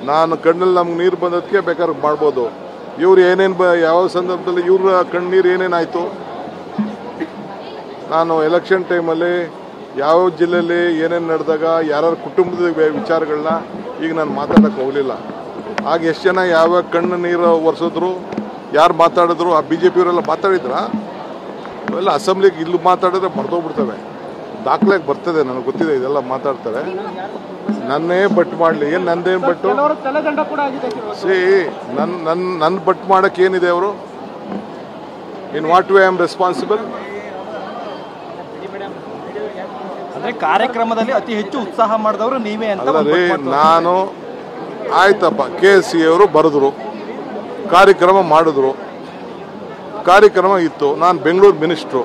ನಾನು ಕಣ್ಣಲ್ಲಿ ನಮ್ಗೆ ನೀರು ಬಂದದಕ್ಕೆ ಬೇಕಾದ್ರೆ ಮಾಡ್ಬೋದು. ಇವ್ರು ಏನೇನು ಯಾವ ಸಂದರ್ಭದಲ್ಲಿ ಇವ್ರ ಕಣ್ಣೀರು ಏನೇನಾಯಿತು? ನಾನು ಎಲೆಕ್ಷನ್ ಟೈಮಲ್ಲಿ ಯಾವ ಜಿಲ್ಲೆಯಲ್ಲಿ ಏನೇನು ನಡೆದಾಗ ಯಾರ್ಯಾರ ಕುಟುಂಬದ ವಿಚಾರಗಳನ್ನ ಈಗ ನಾನು ಮಾತಾಡೋಕ್ಕೆ ಹೋಗಲಿಲ್ಲ. ಆಗ ಎಷ್ಟು ಜನ ಯಾವ ಕಣ್ಣು ನೀರು ಒರೆಸಿದ್ರು, ಯಾರು ಮಾತಾಡಿದ್ರು, ಆ BJP-ಯವರೆಲ್ಲ ಮಾತಾಡಿದ್ರ? ಅವೆಲ್ಲ ಅಸೆಂಬ್ಲಿಗೆ ಇಲ್ಲಿ ಮಾತಾಡಿದ್ರೆ ಮರ್ತೋಗ್ಬಿಡ್ತವೆ. ದಾಖಲೆಗೆ ಬರ್ತದೆ, ನನಗೆ ಗೊತ್ತಿದೆ ಇದೆಲ್ಲ ಮಾತಾಡ್ತಾರೆ. ನನ್ನೇ ಬಟ್ ಮಾಡಲಿ, ಏನು ನಂದೇನು ಬಟ್ಟು? ನನ್ನ ಬಟ್ ಮಾಡೋಕ್ಕೆ ಏನಿದೆ ಅವರು? In what way I am responsible? ಅಂದ್ರೆ ಕಾರ್ಯಕ್ರಮದಲ್ಲಿ ಅತಿ ಹೆಚ್ಚು ಉತ್ಸಾಹ ಮಾಡಿದವರು ನೀವೇ ಅಂತ. ಅಲ್ಲರಿ, ನಾನು ಆಯ್ತಪ್ಪ, KSC ಅವರು ಬರೆದ್ರು, ಕಾರ್ಯಕ್ರಮ ಮಾಡಿದ್ರು, ಕಾರ್ಯಕ್ರಮ ಇತ್ತು. ನಾನು ಬೆಂಗಳೂರು ಮಿನಿಸ್ಟ್ರು,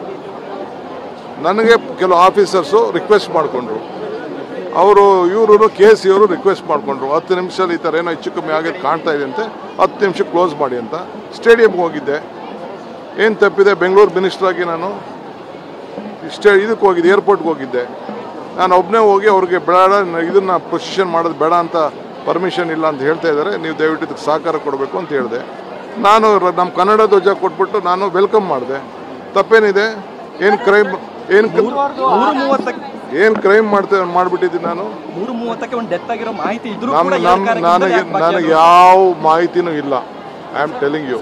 ನನಗೆ ಕೆಲವು ಆಫೀಸರ್ಸು ರಿಕ್ವೆಸ್ಟ್ ಮಾಡಿಕೊಂಡ್ರು, ಇವರು KSC ಅವರು ರಿಕ್ವೆಸ್ಟ್ ಮಾಡಿಕೊಂಡ್ರು, 10 ನಿಮಿಷದಲ್ಲಿ ಈ ಥರ ಏನೋ ಹೆಚ್ಚು ಕಮ್ಮಿ ಆಗೋದು ಕಾಣ್ತಾ ಇದೆ ಅಂತೆ, 10 ನಿಮಿಷ ಕ್ಲೋಸ್ ಮಾಡಿ ಅಂತ. ಸ್ಟೇಡಿಯಂಗೆ ಹೋಗಿದ್ದೆ. ಏನು ತಪ್ಪಿದೆ? ಬೆಂಗಳೂರು ಮಿನಿಸ್ಟ್ರಾಗಿ ನಾನು ಇದಕ್ಕೆ ಹೋಗಿದ್ದೆ, ಏರ್ಪೋರ್ಟ್ಗೆ ಹೋಗಿದ್ದೆ. ನಾನು ಒಬ್ಬನೇ ಹೋಗಿ ಅವ್ರಿಗೆ ಬೇಡ, ಇದನ್ನ ಪೊಸಿಷನ್ ಮಾಡೋದು ಬೇಡ ಅಂತ ಪರ್ಮಿಷನ್ ಇಲ್ಲ ಅಂತ ಹೇಳ್ತಾ ಇದ್ದಾರೆ, ನೀವು ದಯವಿಟ್ಟು ಇದಕ್ಕೆ ಸಹಕಾರ ಕೊಡಬೇಕು ಅಂತ ಹೇಳಿದೆ. ನಾನು ನಮ್ಮ ಕನ್ನಡ ಧ್ವಜ ಕೊಟ್ಬಿಟ್ಟು ನಾನು ವೆಲ್ಕಮ್ ಮಾಡಿದೆ. ತಪ್ಪೇನಿದೆ? ಏನು ಕ್ರೈಮ್ ಮಾಡಿಬಿಟ್ಟಿದ್ದೀನಿ ನಾನು? 3:30ಕ್ಕೆ ಒಂದು ಡೆತ್ ಆಗಿರೋ ಮಾಹಿತಿ ಇದ್ರೂ ನನಗೆ ಯಾವ ಮಾಹಿತಿನೂ ಇಲ್ಲ. I am telling you.